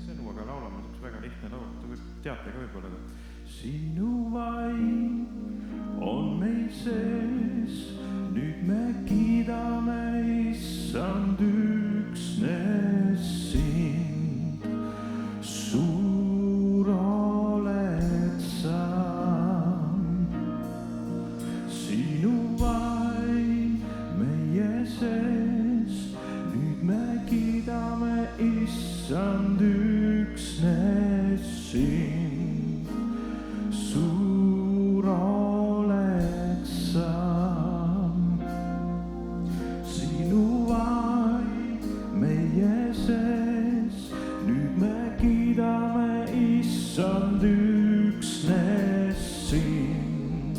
Sõnuga laulama, see väga lihtne laul, teate ka võib-olla. Sinu vaim on meil sees, nüüd me kiidame Issand üksnes sind. Suur oled sa, sinu vaim meie sees, nüüd me kiidame Issand üksnes sind. Suur oled sa, sinu vaim meie sees, nüüd me kiidame Issand üksnes sind.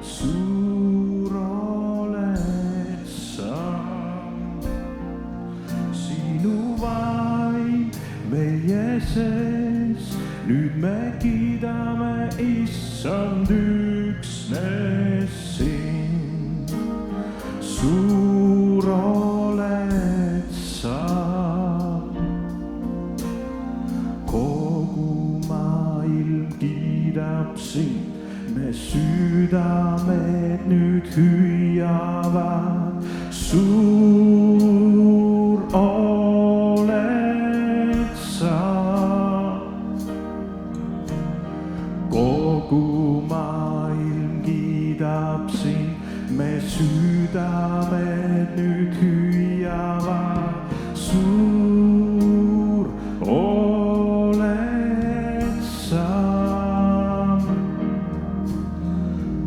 Suur oled sa, sinu vaim meie sees, nüüd me kiidame Issand üksnes sind. Suur oled sa, kogu maailm kiidab sind, me südamed nüüd hüüavad. Suur oled sa, kogu maailm kiidab sind, me südamed nüüd hüüavad. Suur oled sa,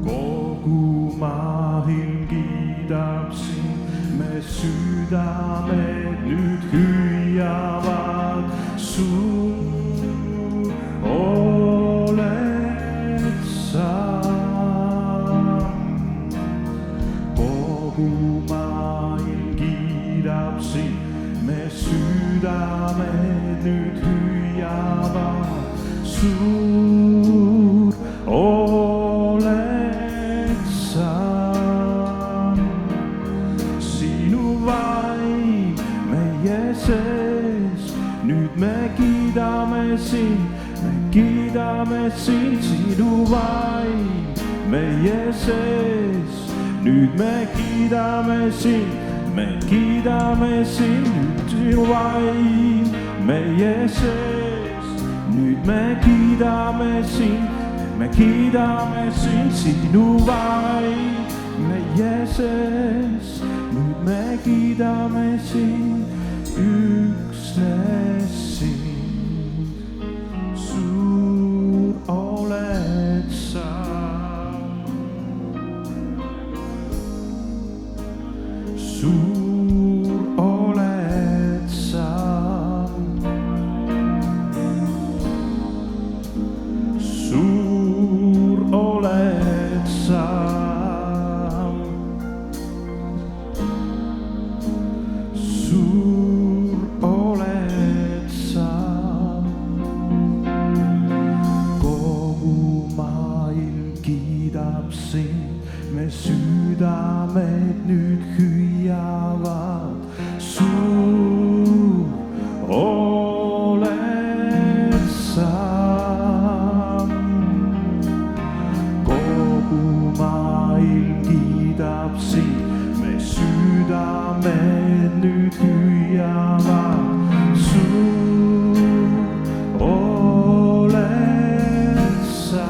kogu maailm kiidab sind, me südamed nüüd hüüavad. Suur oled sa, kogu maailm kiidab sind, me südamed nüüd hüüavad. Suur oled sa, sinu vaim meie sees, nüüd me kiidame sind, me kiidame sind. Sinu vaim meie sees, nüüd me kiidame sind, me kiidame sind. Sinu vaim meie sees, nüüd me kiidame sind, me kiidame sind. Sinu vaim meie sees, nüüd me kiidame sind, üksnes sind. Suur oled sa, suur oled sa, suur oled sa, suur oled sa, kogu maailm kiidab sind, me südamed nüüd hüüavad. Suur oled sa, kogu maailm kiidab sind, me südamed nüüd hüüavad. Suur oled sa,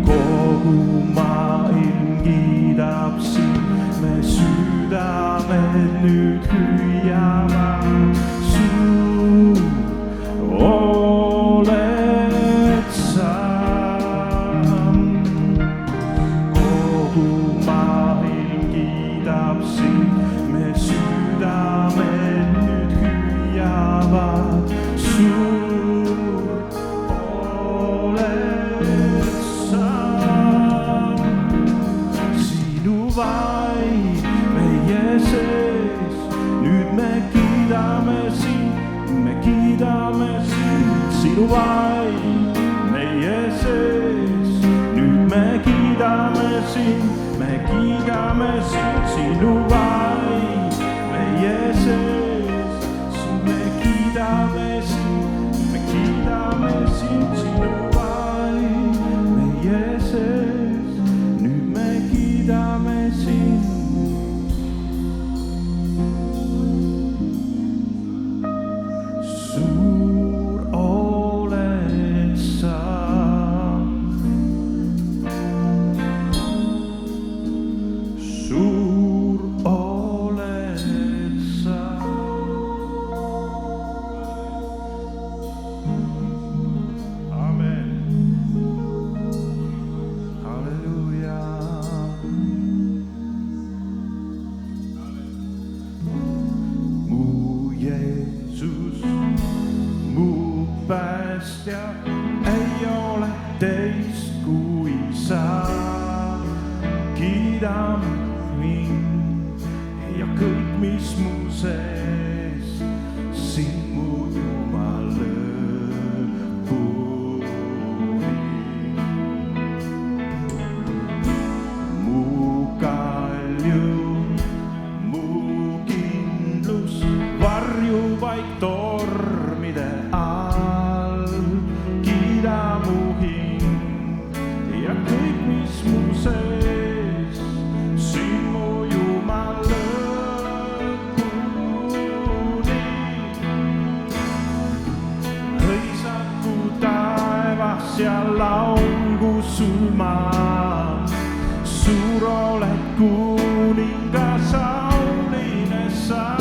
kogu maailm kiidab sind, me südamed nüüd hüüavad. Suur oled sa, kogu maailm kiidab sind, me südamed nüüd hüüavad. Suur oled sa, sinu vaim meie sees, nüüd me kiidame sind, me kiidame sind. Sinu vaim meie sees, nüüd me kiidame sind, me kiidame sind. Sinu vaim meie sees, päästja ei ole teist kui sa. Kiidame mind ja kõik, mis mu sees, sind mu Jumal lõpuni. Mu kalju, mu kindlus, varjupaik tormide all. Kiida mu hing ja kõik, mis mu sees, sind mu Jumal lõpuni. Hõisaku taevas ja laulgu sul maa, suur oled kuningas, auline sa.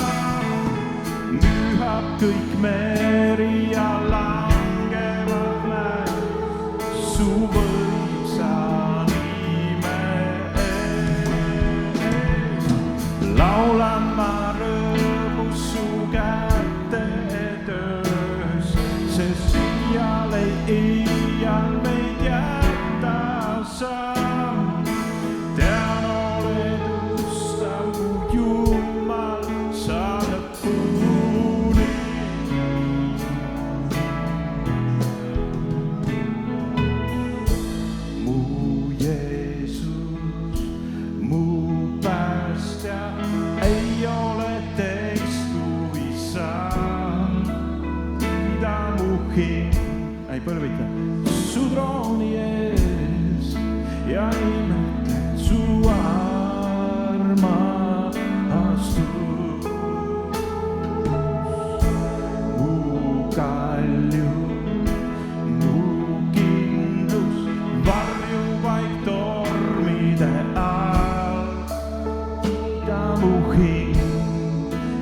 Mühab kõik meri ja langevad mäed su võimsa nime ees. Laulan ma rõõmus su käte töös, sest iial meid jäta sa. Tean, oled ustav mu Jumal, sa lõpuni. Mu Jeesus, mu päästja, ei ole teist kui sa. Kiida mu hing, ei põlvita, su trooni ees ja imetlen su armastust. Mu kalju, mu kindlus, varjupaik tormide all. Kiida mu hing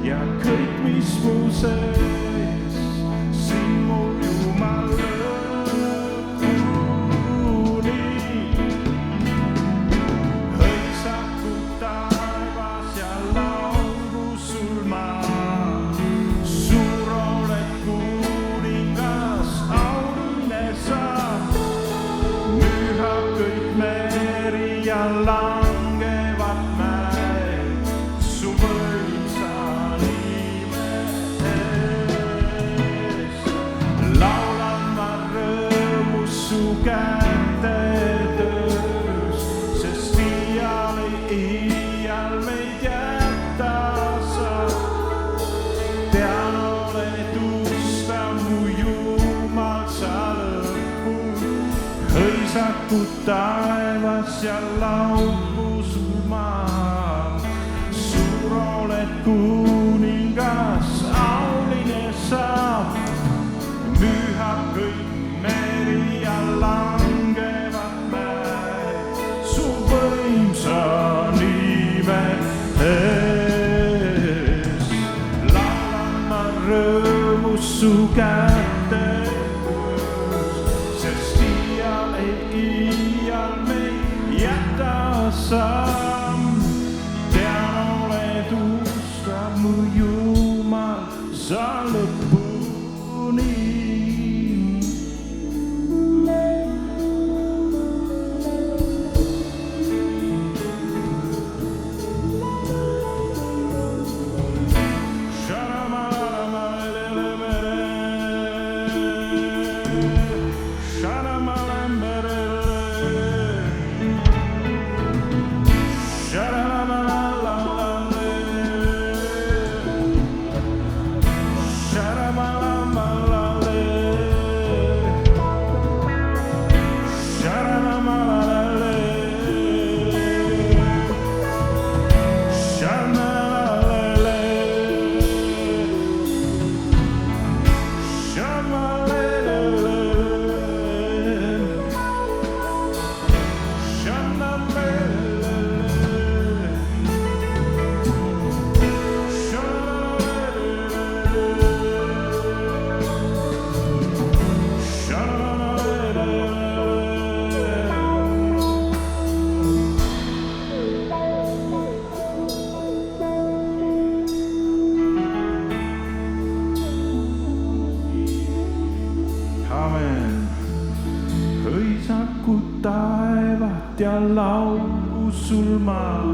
ja kõik, mis mu sees, sind mu Jumal lõpuni. Hõisaku taevas ja laulgu sul maa, suur oled kuningas, auline sa. Mühab kõik meri ja langevad mäed su võimsa nime ees. Laulan ma rõõmus su käte töös, sest iial meid jäta sa. Tean, oled ustav mu Jumal, sa lõpuni. Hõisaku taevas ja laulgu sul maa, suur oled kuningas, auline sa. Mühab kõik meri ja langevad mäed su võimsa nime ees. Laulan ma rõõmus su käte töös, sest iial meid jäta sa. Tean, oled ustav mu Jumal, sa lõpuni. uhkud taevat ja laulu sul maa.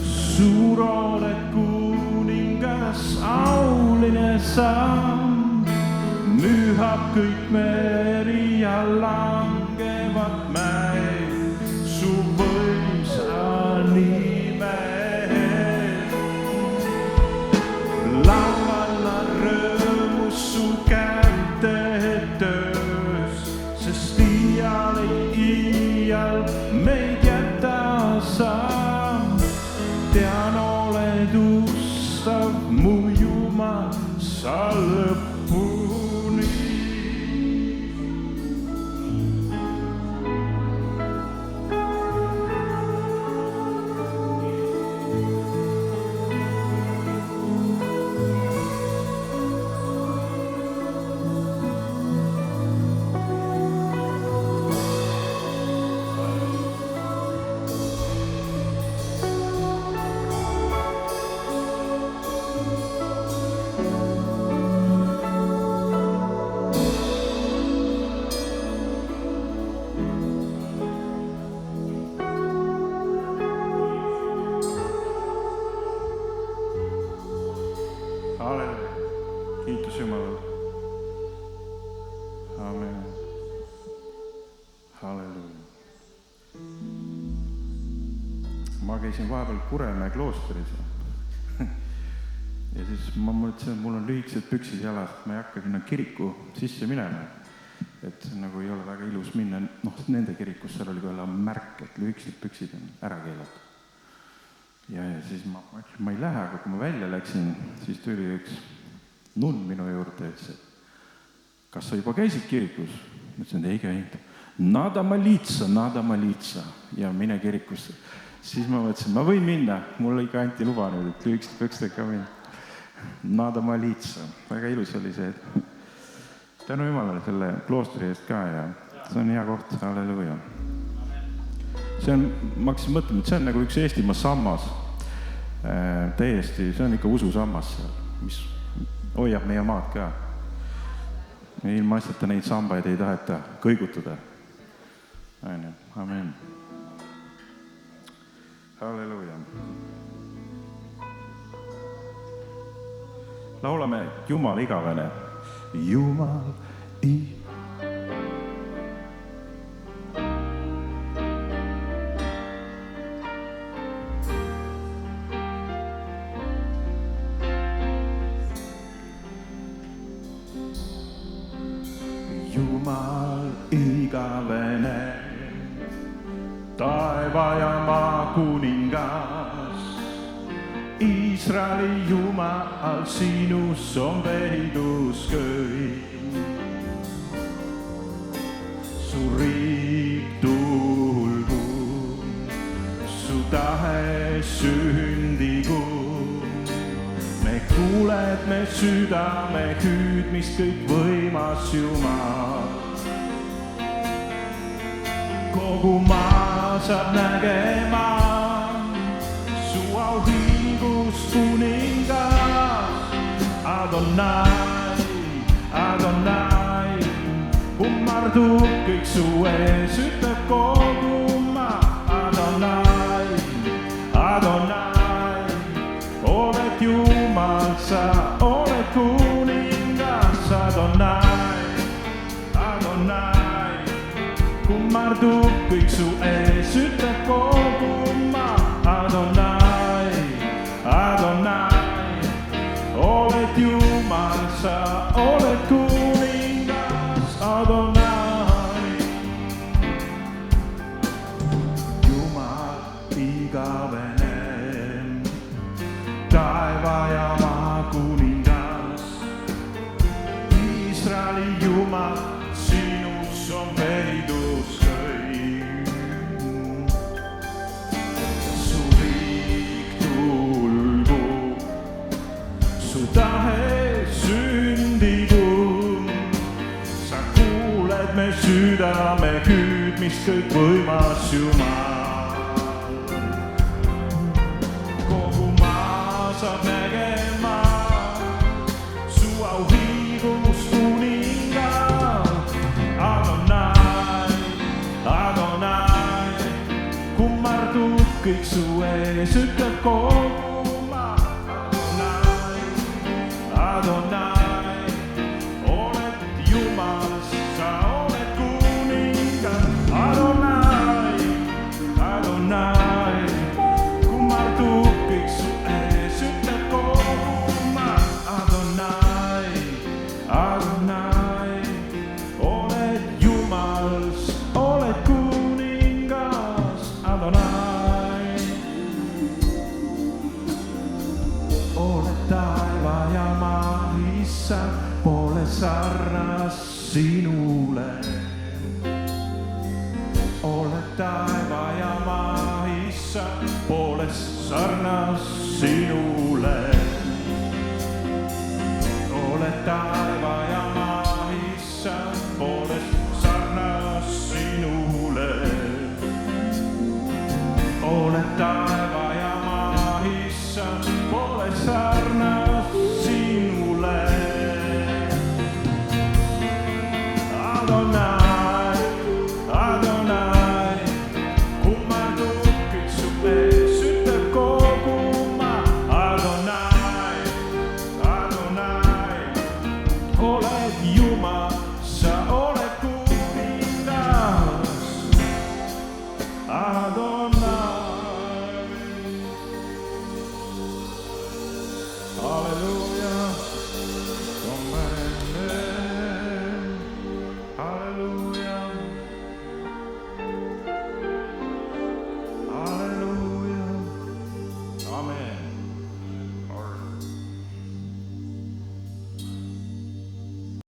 Suur oled kuningas, auline samm, mühab kõik meri ja langevad mäed su võimsa nime. Laulalla rõõmus su kätte töös, sest iial meid jäta sa. Tean, oled ustav mu Jumal sa lõpuni. Halleluuja. Kiitus Jumalale. Amen. Halleluuja. Ma käisin vahepeal Kuremäe kloostris. Ja siis ma mõtlesin, et mul on lühikesed püksid jalas, et ma ei hakka sinna kiriku sisse minema. Et nagu ei ole väga ilus minna, nende kirikus seal oli ka märk, et lühikesed püksid on ära keelatud. Ja siis ma mõtlesin, ma ei lähe, aga kui ma välja läksin, siis tuli üks nunn minu juurde, et kas sa juba käisid kirikus? Ma ütlesin, et ei käinud. Nada molitsa ja mine kirikusse. Siis ma mõtlesin, ma võin minna, mul ikka anti luba nüüd, et lühikesed pükstega ka minna. Nada molitsa, väga ilus oli see. Tänu Jumalale selle kloostri eest ka ja see on hea koht, halleluuja. See on, ma hakkasin mõtlema, et see on nagu üks Eestimaa sammas. Täiesti, see on ikka ususammas seal, mis hoiab meie maad ka. Ilma asjata neid sambaid ei taheta kõigutada. Amen. Halleluuja. Laulame Jumal igavene. Jumal igavene. Jumal igavene, taeva ja maa kuningas. Iisraeli Jumal, sinus on peidus kõik. Su riik tulgu, su tahe sündigu. Me kuuled me südame hüüdmist kõik võimas Jumal. Kogu maa saab nägema su auhiingus kuningas. Adonai, Adonai, kummardub kõik su ees, ütleb kogu maa. Adonai, Adonai, oled Jumal, sa oled kuningas. Adonai, Adonai, kummardub kõik su ees, ütleb kogu maa. Adonai, Adonai, oled Jumal, sa oled kuningas. Adonai, Jumal igavene, taeva ja maa kuningas. Iisraeli Jumal, sinus on peidus kõik. Su riik tulgu, su tahe sündigu. Sa kuuled me südame hüüdmist kõik võimas Jumal. Kogu maa saab nägema su auhiingus kuningas. Adonai, kõik su ees, ütleb kogu maa. Adonai, oled Jumal, sa oled kuningas. Adonai, Adonai, kummardub kõik su ees, ütleb kogu maa. Adonai, Adonai, oled Jumal, oled kuningas. Adonai, oled taeva ja maa issand, pole sarnast sinule. Oled taeva ja maa issand, pole sarnast sinule. Oled taeva ja maa issand, pole sarnast sinule. Oled taeva ja maa issand, pole sarnast sinule. Adonai, Adonai, kummardub kõik su ees, ütleb kogu maa. Adonai, Adonai, oled Jumal, sa oled kuningas. Adonai, halleluuja, halleluuja.